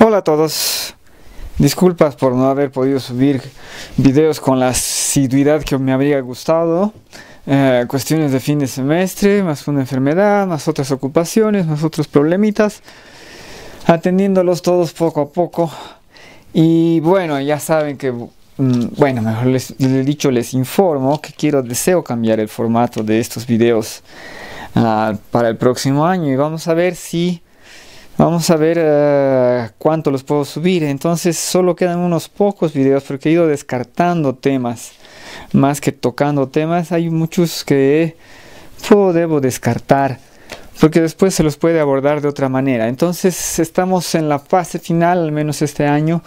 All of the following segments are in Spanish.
Hola a todos, disculpas por no haber podido subir videos con la asiduidad que me habría gustado. Cuestiones de fin de semestre, más una enfermedad, más otras ocupaciones, más otros problemitas, atendiéndolos todos poco a poco. Y bueno, ya saben que, bueno, mejor les he dicho, les informo que deseo cambiar el formato de estos videos para el próximo año, y vamos a ver cuánto los puedo subir. Entonces solo quedan unos pocos videos porque he ido descartando temas más que tocando temas. Hay muchos que debo descartar porque después se los puede abordar de otra manera. Entonces estamos en la fase final, al menos este año,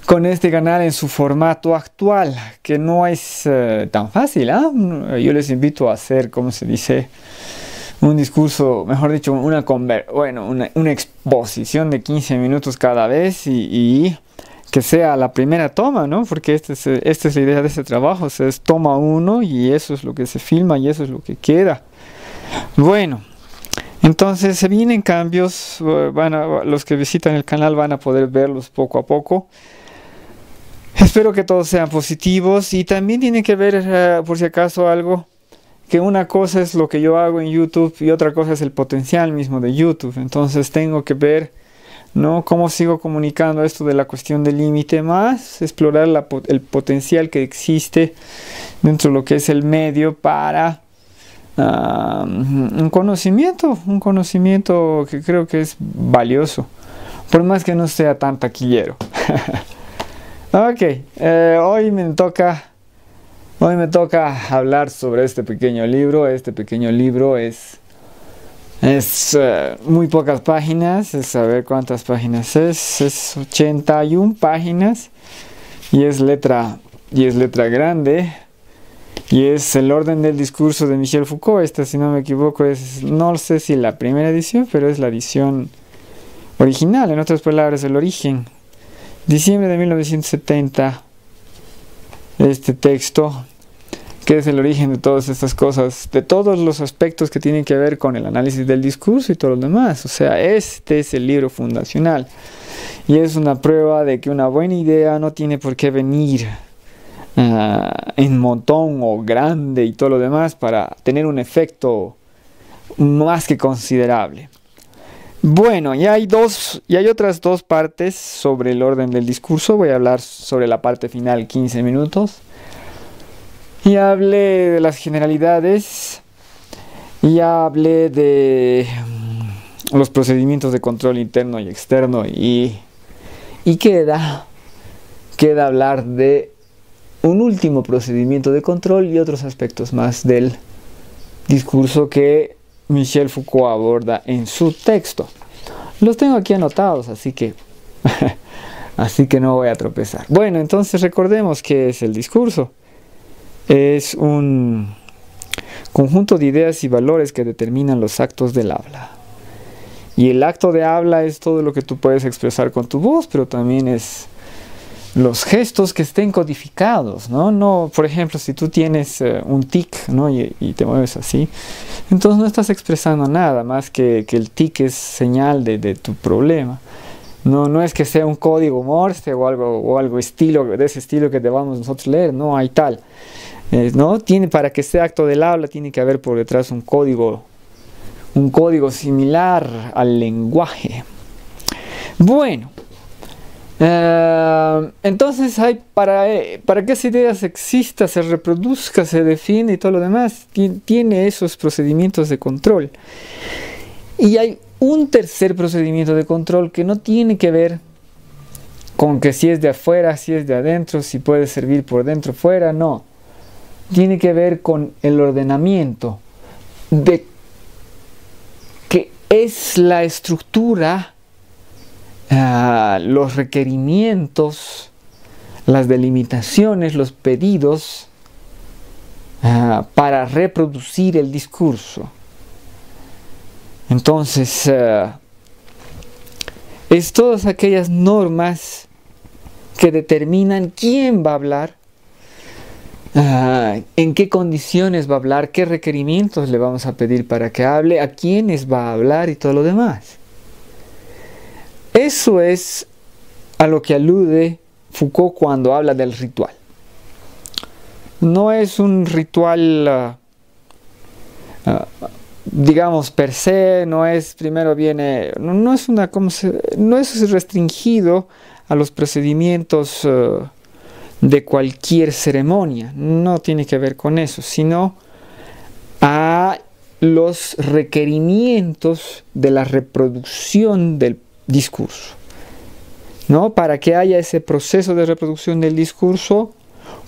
con este canal en su formato actual, que no es tan fácil. Yo les invito a hacer, ¿cómo se dice?, un discurso, mejor dicho, una exposición de 15 minutos cada vez, y que sea la primera toma, ¿no? Porque esta es la idea de este trabajo. O sea, es toma uno y eso es lo que se filma y eso es lo que queda. Bueno, entonces se vienen cambios. Los que visitan el canal van a poder verlos poco a poco. Espero que todos sean positivos, y también tiene que ver, por si acaso, algo, que una cosa es lo que yo hago en YouTube y otra cosa es el potencial mismo de YouTube. Entonces tengo que ver, ¿no?, cómo sigo comunicando esto de la cuestión del límite, más explorar el potencial que existe dentro de lo que es el medio para un conocimiento que creo que es valioso, por más que no sea tan taquillero. Ok, hoy me toca hablar sobre este pequeño libro. Este pequeño libro es muy pocas páginas. A ver cuántas páginas es 81 páginas, y es letra grande, y es El orden del discurso de Michel Foucault. Esta, si no me equivoco, no sé si la primera edición, pero es la edición original, en otras palabras, el origen. Diciembre de 1970, este texto, que es el origen de todas estas cosas, de todos los aspectos que tienen que ver con el análisis del discurso y todo lo demás. O sea, este es el libro fundacional, y es una prueba de que una buena idea no tiene por qué venir en montón o grande y todo lo demás para tener un efecto más que considerable. Bueno, y hay otras dos partes sobre el orden del discurso. Voy a hablar sobre la parte final, 15 minutos. Y hablé de las generalidades, y hablé de los procedimientos de control interno y externo, y queda hablar de un último procedimiento de control y otros aspectos más del discurso que Michel Foucault aborda en su texto. Los tengo aquí anotados, así que no voy a tropezar. Bueno, entonces recordemos qué es el discurso. Es un conjunto de ideas y valores que determinan los actos del habla. Y el acto de habla es todo lo que tú puedes expresar con tu voz, pero también es los gestos que estén codificados, ¿no? Por ejemplo, si tú tienes un tic, ¿no?, y te mueves así, entonces no estás expresando nada más que el tic es señal de tu problema. No es que sea un código Morse o algo de ese estilo que debamos nosotros leer. No hay tal. Para que sea acto del habla tiene que haber por detrás un código similar al lenguaje. Bueno, entonces para que esa idea exista, se reproduzca, se defienda y todo lo demás, tiene esos procedimientos de control. Y hay un tercer procedimiento de control que no tiene que ver con que si es de afuera, si es de adentro, si puede servir por dentro o fuera. No, tiene que ver con el ordenamiento de que es la estructura, los requerimientos, las delimitaciones, los pedidos para reproducir el discurso. Entonces, es todas aquellas normas que determinan quién va a hablar, en qué condiciones va a hablar, qué requerimientos le vamos a pedir para que hable, a quiénes va a hablar y todo lo demás. Eso es a lo que alude Foucault cuando habla del ritual. No es un ritual, digamos, per se, no es primero viene, no es una, no es restringido a los procedimientos de cualquier ceremonia, no tiene que ver con eso, sino a los requerimientos de la reproducción del discurso, ¿no? Para que haya ese proceso de reproducción del discurso,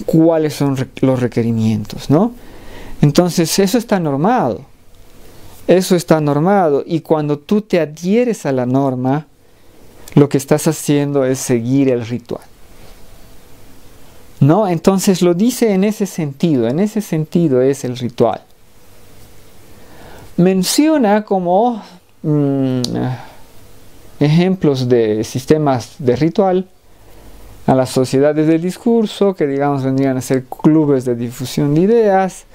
¿cuáles son los requerimientos, ¿no? Entonces eso está normado, y cuando tú te adhieres a la norma, lo que estás haciendo es seguir el ritual, ¿no? Entonces lo dice en ese sentido es el ritual. Menciona como ejemplos de sistemas de ritual a las sociedades del discurso, que digamos vendrían a ser clubes de difusión de ideas.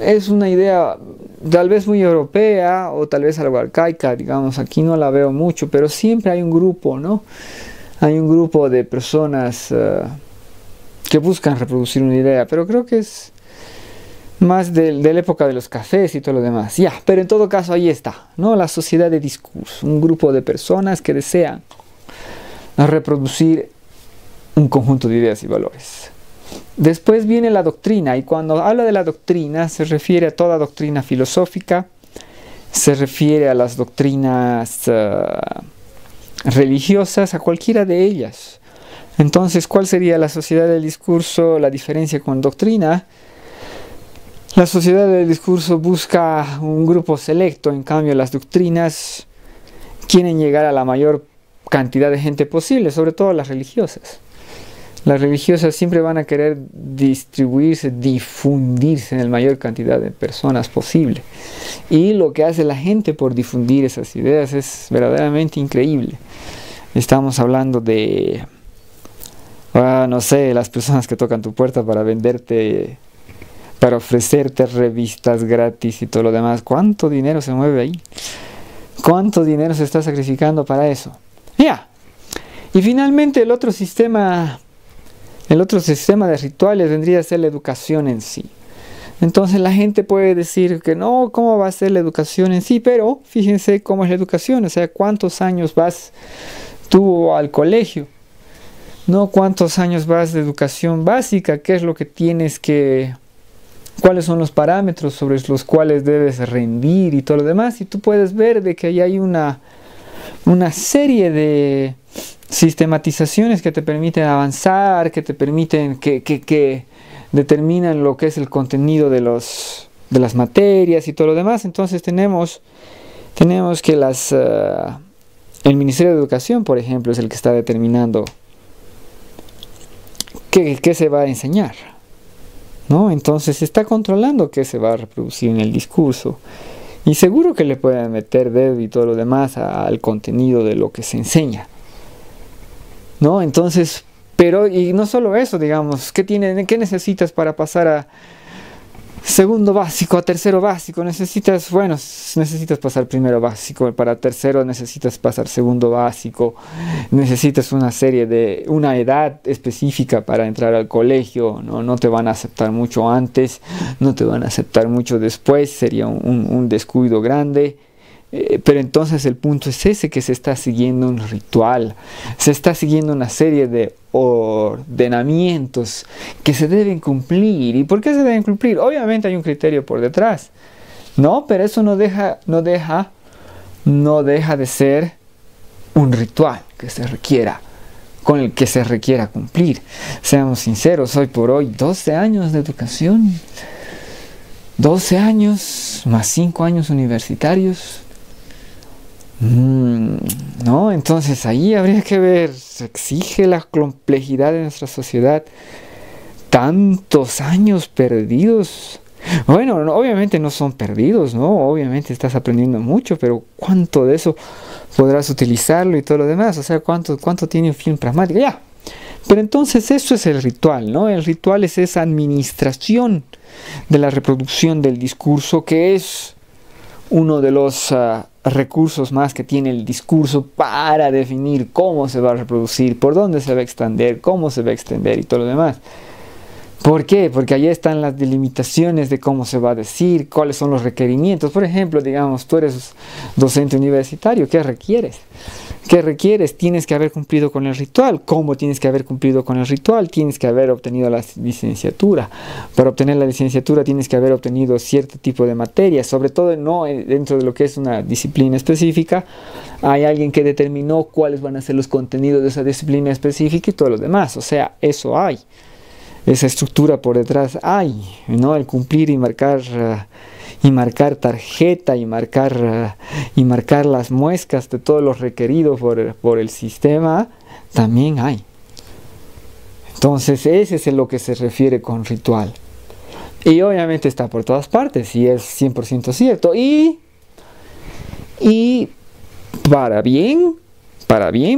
Es una idea tal vez muy europea o tal vez algo arcaica, digamos, aquí no la veo mucho, pero siempre hay un grupo, ¿no? Hay un grupo de personas que buscan reproducir una idea, pero creo que es más de la época de los cafés y todo lo demás. Ya, pero en todo caso ahí está, ¿no? La sociedad de discurso, un grupo de personas que desean reproducir un conjunto de ideas y valores. Después viene la doctrina, y cuando habla de la doctrina se refiere a toda doctrina filosófica, se refiere a las doctrinas religiosas, a cualquiera de ellas. Entonces, ¿cuál sería la sociedad del discurso? La diferencia con doctrina. La sociedad del discurso busca un grupo selecto, en cambio las doctrinas quieren llegar a la mayor cantidad de gente posible, sobre todo las religiosas. Las religiosas siempre van a querer distribuirse, difundirse en la mayor cantidad de personas posible. Y lo que hace la gente por difundir esas ideas es verdaderamente increíble. Estamos hablando de, no sé, las personas que tocan tu puerta para venderte, para ofrecerte revistas gratis y todo lo demás. ¿Cuánto dinero se mueve ahí? ¿Cuánto dinero se está sacrificando para eso? Ya. Y finalmente el otro sistema de rituales vendría a ser la educación en sí. Entonces la gente puede decir que no, ¿cómo va a ser la educación en sí? Pero fíjense cómo es la educación, o sea, ¿cuántos años vas tú al colegio? ¿No? ¿Cuántos años vas de educación básica? ¿Qué es lo que tienes que... ¿Cuáles son los parámetros sobre los cuales debes rendir y todo lo demás? Y tú puedes ver de que ahí hay una serie de sistematizaciones que te permiten avanzar, que te permiten, que determinan lo que es el contenido de las materias y todo lo demás. Entonces tenemos que el Ministerio de Educación, por ejemplo, es el que está determinando qué se va a enseñar, ¿no? Entonces está controlando qué se va a reproducir en el discurso. Y seguro que le pueden meter dedo y todo lo demás al contenido de lo que se enseña, ¿no? Entonces, pero, y no solo eso, digamos, ¿qué necesitas para pasar a segundo básico, a tercero básico? Necesitas pasar primero básico, para tercero necesitas pasar segundo básico, necesitas una edad específica para entrar al colegio, no te van a aceptar mucho antes, no te van a aceptar mucho después, sería un descuido grande. Pero entonces el punto es ese, que se está siguiendo un ritual, se está siguiendo una serie de ordenamientos que se deben cumplir. ¿Y por qué se deben cumplir? Obviamente hay un criterio por detrás, ¿no? Pero eso no deja de ser un ritual que se requiera, con el que se requiera cumplir. Seamos sinceros, hoy por hoy, 12 años de educación, 12 años más 5 años universitarios. No, entonces ahí habría que ver, se exige la complejidad de nuestra sociedad, tantos años perdidos. Bueno, obviamente no son perdidos, ¿no? Obviamente estás aprendiendo mucho, pero ¿cuánto de eso podrás utilizarlo y todo lo demás? O sea, ¿cuánto tiene un fin pragmático? Ya. Pero entonces eso es el ritual, ¿no? El ritual es esa administración de la reproducción del discurso, que es uno de los recursos más que tiene el discurso para definir cómo se va a reproducir, por dónde se va a extender, cómo se va a extender y todo lo demás. ¿Por qué? Porque ahí están las delimitaciones de cómo se va a decir, cuáles son los requerimientos. Por ejemplo, digamos, tú eres docente universitario, ¿qué requieres? ¿Qué requieres? Tienes que haber cumplido con el ritual. ¿Cómo tienes que haber cumplido con el ritual? Tienes que haber obtenido la licenciatura. Para obtener la licenciatura tienes que haber obtenido cierto tipo de materias, sobre todo no dentro de lo que es una disciplina específica. Hay alguien que determinó cuáles van a ser los contenidos de esa disciplina específica y todo lo demás. O sea, eso hay. Esa estructura por detrás hay, ¿no? El cumplir y marcar tarjeta y marcar las muescas de todos los requeridos por el sistema, también hay. Entonces ese es a lo que se refiere con ritual. Y obviamente está por todas partes y es 100% cierto. Y para bien,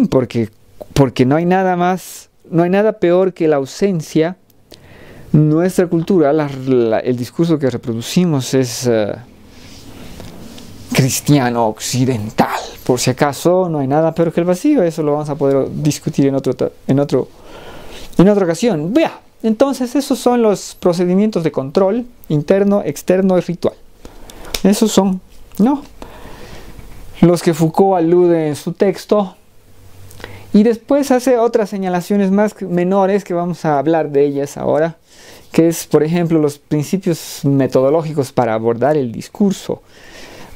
porque no hay nada peor que la ausencia. Nuestra cultura, el discurso que reproducimos es cristiano occidental. Por si acaso, no hay nada peor que el vacío. Eso lo vamos a poder discutir en otra ocasión. Vea, entonces esos son los procedimientos de control interno, externo y ritual. Esos son, ¿no? Los que Foucault alude en su texto. Y después hace otras señalaciones más menores que vamos a hablar de ellas ahora, que es, por ejemplo, los principios metodológicos para abordar el discurso.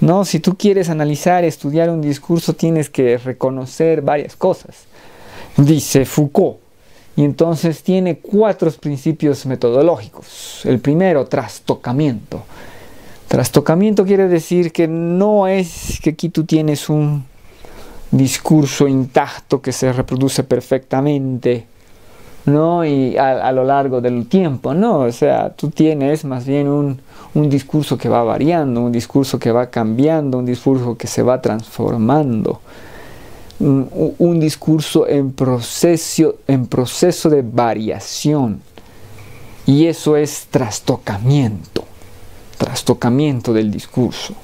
¿No? Si tú quieres analizar, estudiar un discurso, tienes que reconocer varias cosas, dice Foucault. Y entonces tiene 4 principios metodológicos. El primero, trastocamiento. Trastocamiento quiere decir que no es que aquí tú tienes un discurso intacto que se reproduce perfectamente, ¿no? Y a lo largo del tiempo, ¿no? O sea, tú tienes más bien un discurso que va variando, un discurso que va cambiando, un discurso que se va transformando, un discurso en proceso de variación. Y eso es trastocamiento del discurso.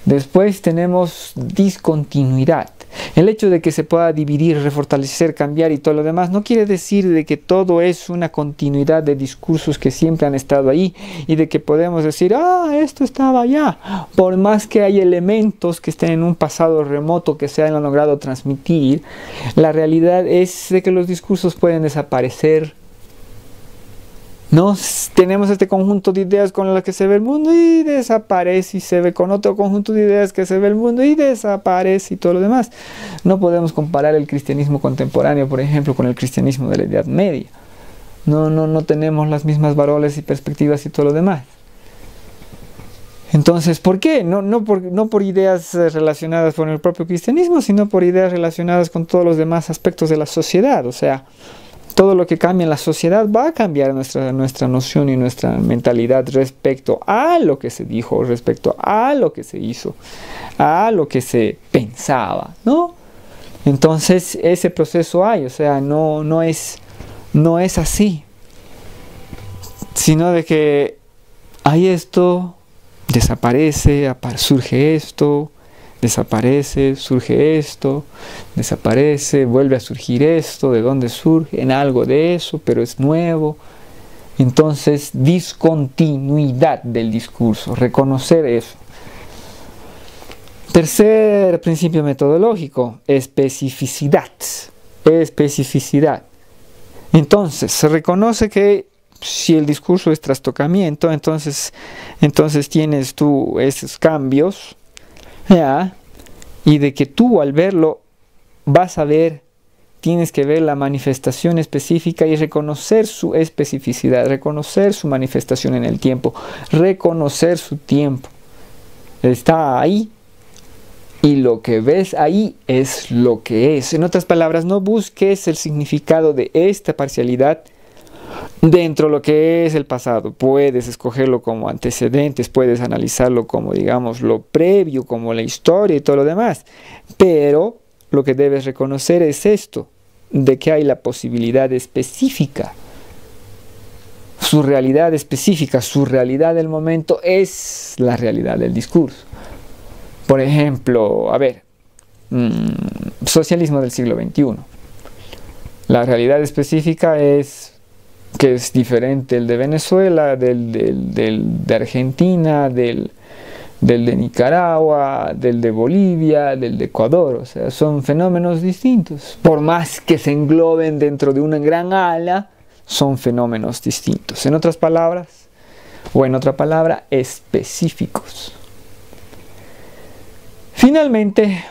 Después tenemos discontinuidad. El hecho de que se pueda dividir, refortalecer, cambiar y todo lo demás no quiere decir de que todo es una continuidad de discursos que siempre han estado ahí y de que podemos decir, esto estaba allá. Por más que hay elementos que estén en un pasado remoto que se han logrado transmitir, la realidad es de que los discursos pueden desaparecer. No tenemos este conjunto de ideas con las que se ve el mundo y desaparece, y se ve con otro conjunto de ideas que se ve el mundo y desaparece y todo lo demás. No podemos comparar el cristianismo contemporáneo, por ejemplo, con el cristianismo de la Edad Media. No tenemos las mismas valores y perspectivas y todo lo demás. Entonces, ¿por qué? No por ideas relacionadas con el propio cristianismo, sino por ideas relacionadas con todos los demás aspectos de la sociedad. O sea, todo lo que cambia en la sociedad va a cambiar nuestra noción y nuestra mentalidad respecto a lo que se dijo, respecto a lo que se hizo, a lo que se pensaba, ¿no? Entonces ese proceso hay, o sea, no es así, sino de que hay esto, desaparece, surge esto, desaparece, surge esto, desaparece, vuelve a surgir esto. ¿De dónde surge? En algo de eso, pero es nuevo. Entonces, discontinuidad del discurso, reconocer eso. Tercer principio metodológico, especificidad. Especificidad. Entonces, se reconoce que si el discurso es trastocamiento, entonces tienes tú esos cambios, ¿ya? Y de que tú al verlo vas a ver, tienes que ver la manifestación específica y reconocer su especificidad, reconocer su manifestación en el tiempo, reconocer su tiempo. Está ahí y lo que ves ahí es lo que es. En otras palabras, no busques el significado de esta parcialidad dentro de lo que es el pasado. Puedes escogerlo como antecedentes, puedes analizarlo como, digamos, lo previo, como la historia y todo lo demás, pero lo que debes reconocer es esto, de que hay la posibilidad específica, su realidad específica, su realidad del momento es la realidad del discurso. Por ejemplo, a ver, socialismo del siglo XXI. La realidad específica es que es diferente el de Venezuela, de Argentina, del de Nicaragua, del de Bolivia, del de Ecuador. O sea, son fenómenos distintos. Por más que se engloben dentro de una gran ala, son fenómenos distintos. En otras palabras, o en otra palabra, específicos. Finalmente,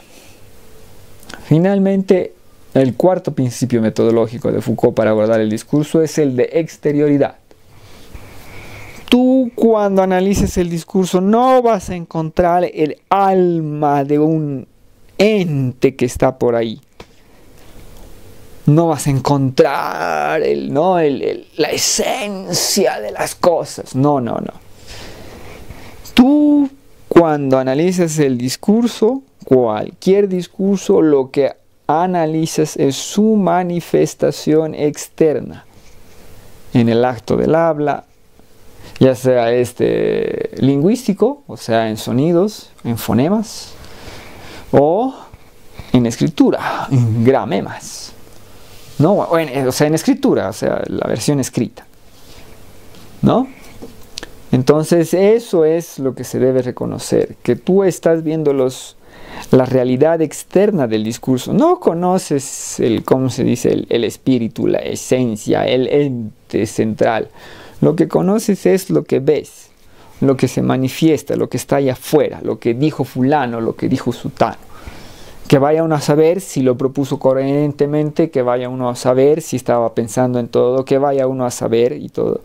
el cuarto principio metodológico de Foucault para abordar el discurso es el de exterioridad. Tú, cuando analices el discurso, no vas a encontrar el alma de un ente que está por ahí. No vas a encontrar la esencia de las cosas. No. Tú, cuando analices el discurso, cualquier discurso, lo que analizas es su manifestación externa en el acto del habla, ya sea lingüístico, o sea, en sonidos, en fonemas, o en escritura, en gramemas, ¿no? O sea, en escritura, o sea, la versión escrita, ¿no? Entonces, eso es lo que se debe reconocer, que tú estás viendo la realidad externa del discurso. No conoces ¿cómo se dice? El espíritu, la esencia, el ente central. Lo que conoces es lo que ves, lo que se manifiesta, lo que está allá afuera, lo que dijo fulano, lo que dijo sutano. Que vaya uno a saber si lo propuso coherentemente, que vaya uno a saber si estaba pensando en todo, que vaya uno a saber y todo.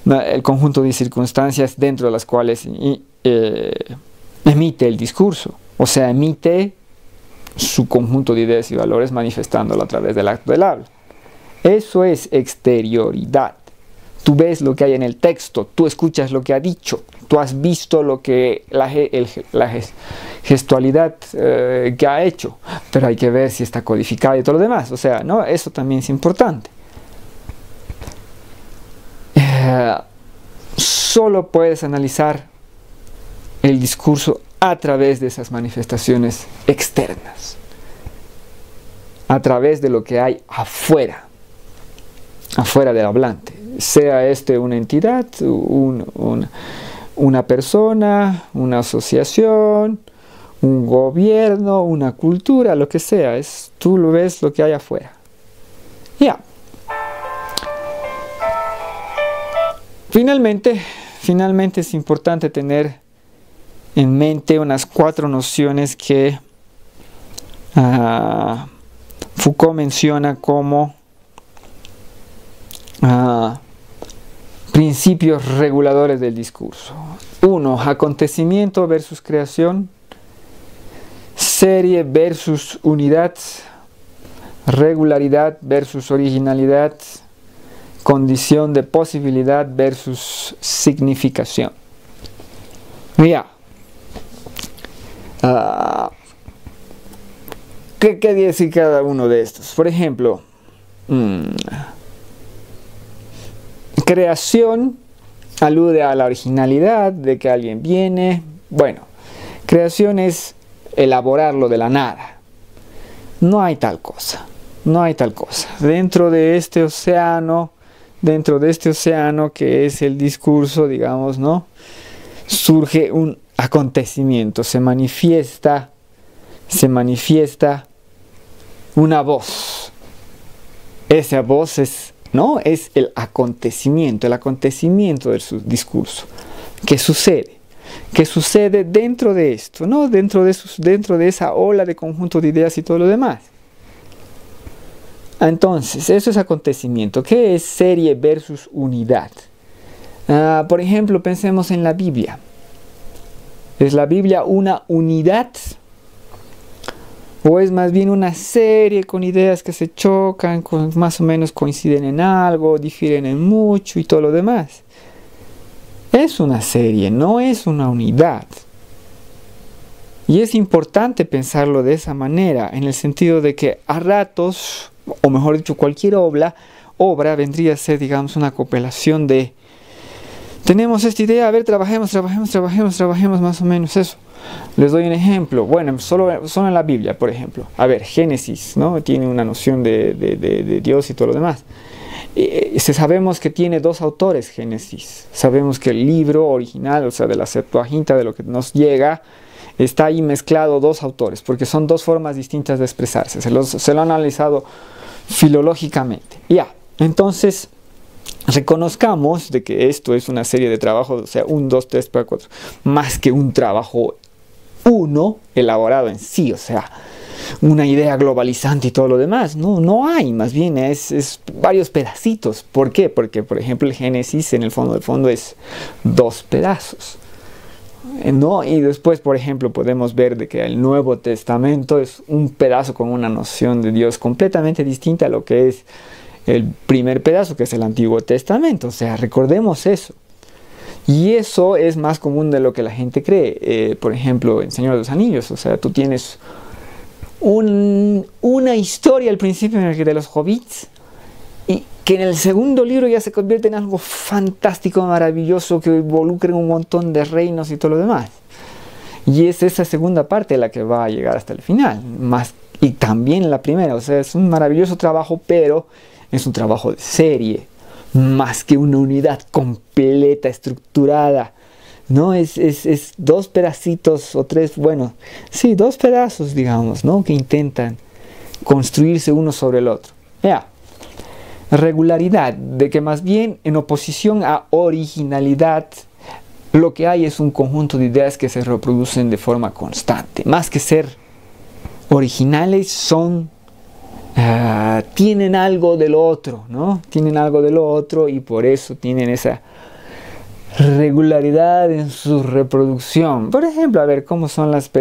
El conjunto de circunstancias dentro de las cuales emite el discurso. O sea, emite su conjunto de ideas y valores manifestándolo a través del acto del habla. Eso es exterioridad. Tú ves lo que hay en el texto, tú escuchas lo que ha dicho, tú has visto lo que la gestualidad que ha hecho, pero hay que ver si está codificado y todo lo demás. O sea, ¿no? Eso también es importante. Solo puedes analizar el discurso a través de esas manifestaciones externas, a través de lo que hay afuera del hablante, sea una entidad, una persona, una asociación, un gobierno, una cultura, lo que sea. Tú lo ves lo que hay afuera. Ya. Finalmente es importante tener en mente unas 4 nociones que Foucault menciona como principios reguladores del discurso. 1. Acontecimiento versus creación, serie versus unidad, regularidad versus originalidad, condición de posibilidad versus significación. Ya. ¿Qué quiere decir cada uno de estos? Por ejemplo, creación alude a la originalidad de que alguien viene. Bueno, creación es elaborarlo de la nada. No hay tal cosa. Dentro de este océano que es el discurso, digamos, ¿no? Surge un acontecimiento, se manifiesta una voz. Esa voz es el acontecimiento del discurso. ¿Qué sucede dentro de esto, ¿no? Dentro de esa ola de conjunto de ideas y todo lo demás. Entonces, eso es acontecimiento. ¿Qué es serie versus unidad? Por ejemplo, pensemos en la Biblia. ¿Es la Biblia una unidad? ¿O es más bien una serie con ideas que se chocan, más o menos coinciden en algo, difieren en mucho y todo lo demás? Es una serie, no es una unidad. Y es importante pensarlo de esa manera, en el sentido de que a ratos, o mejor dicho, cualquier obra vendría a ser, digamos, una compilación de... Tenemos esta idea, a ver, trabajemos más o menos eso. Les doy un ejemplo. Bueno, solo en la Biblia, por ejemplo. A ver, Génesis, ¿no? Tiene una noción de Dios y todo lo demás. Sabemos que tiene dos autores, Génesis. Sabemos que el libro original, o sea, de la Septuaginta, de lo que nos llega, está ahí mezclado dos autores, porque son dos formas distintas de expresarse. Se lo han analizado filológicamente. Ya, entonces, reconozcamos de que esto es una serie de trabajos, o sea, 1, 2, 3, 4, más que un trabajo uno elaborado en sí, o sea, una idea globalizante y todo lo demás. No hay, más bien es varios pedacitos. ¿Por qué? Porque, por ejemplo, el Génesis en el fondo del fondo es 2 pedazos. ¿No? Y después, por ejemplo, podemos ver de que el Nuevo Testamento es un pedazo con una noción de Dios completamente distinta a lo que es el primer pedazo, que es el Antiguo Testamento. O sea, recordemos eso. Y eso es más común de lo que la gente cree. Por ejemplo, en Señor de los Anillos, o sea, tú tienes una historia al principio de los hobbits, y que en el segundo libro ya se convierte en algo fantástico, maravilloso, que involucra un montón de reinos y todo lo demás. Y es esa segunda parte la que va a llegar hasta el final, y también la primera. O sea, es un maravilloso trabajo, pero es un trabajo de serie, más que una unidad completa, estructurada. ¿No? Es 2 pedacitos o 3, bueno, sí, 2 pedazos, digamos, ¿no? Que intentan construirse uno sobre el otro. Ya. Regularidad, de que más bien en oposición a originalidad, lo que hay es un conjunto de ideas que se reproducen de forma constante. Más que ser originales, tienen algo del otro, ¿no? Tienen algo del otro y por eso tienen esa regularidad en su reproducción. Por ejemplo, a ver cómo son las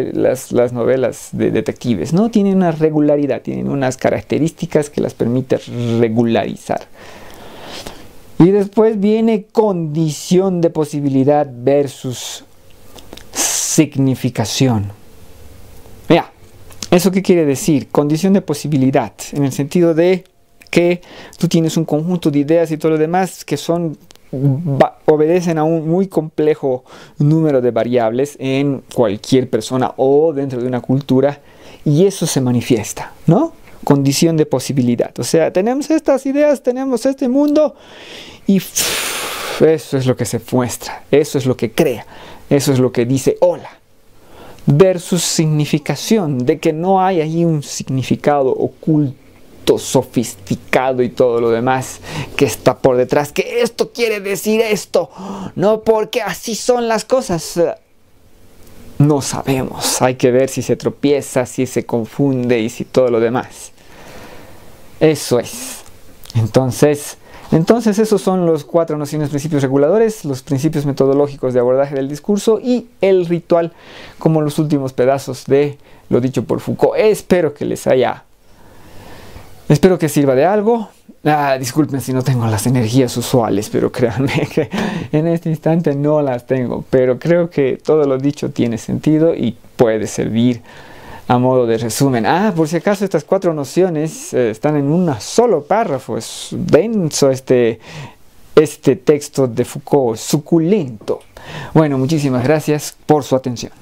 novelas de detectives, ¿no? Tienen una regularidad, tienen unas características que las permiten regularizar. Y después viene condición de posibilidad versus significación. Mira, ¿eso qué quiere decir? Condición de posibilidad, en el sentido de que tú tienes un conjunto de ideas y todo lo demás que obedecen a un muy complejo número de variables en cualquier persona o dentro de una cultura, y eso se manifiesta, ¿no? Condición de posibilidad. O sea, tenemos estas ideas, tenemos este mundo, y eso es lo que se muestra, eso es lo que crea, eso es lo que dice hola. Versus significación, de que no hay ahí un significado oculto, sofisticado y todo lo demás que está por detrás, que esto quiere decir esto, no, porque así son las cosas. No sabemos, hay que ver si se tropieza, si se confunde y si todo lo demás. Eso es. Entonces esos son los 4 nociones, principios reguladores, los principios metodológicos de abordaje del discurso y el ritual como los últimos pedazos de lo dicho por Foucault. Espero que sirva de algo. Disculpen si no tengo las energías usuales, pero créanme que en este instante no las tengo. Pero creo que todo lo dicho tiene sentido y puede servir a modo de resumen. Por si acaso estas 4 nociones están en un solo párrafo. Es denso este texto de Foucault, suculento. Bueno, muchísimas gracias por su atención.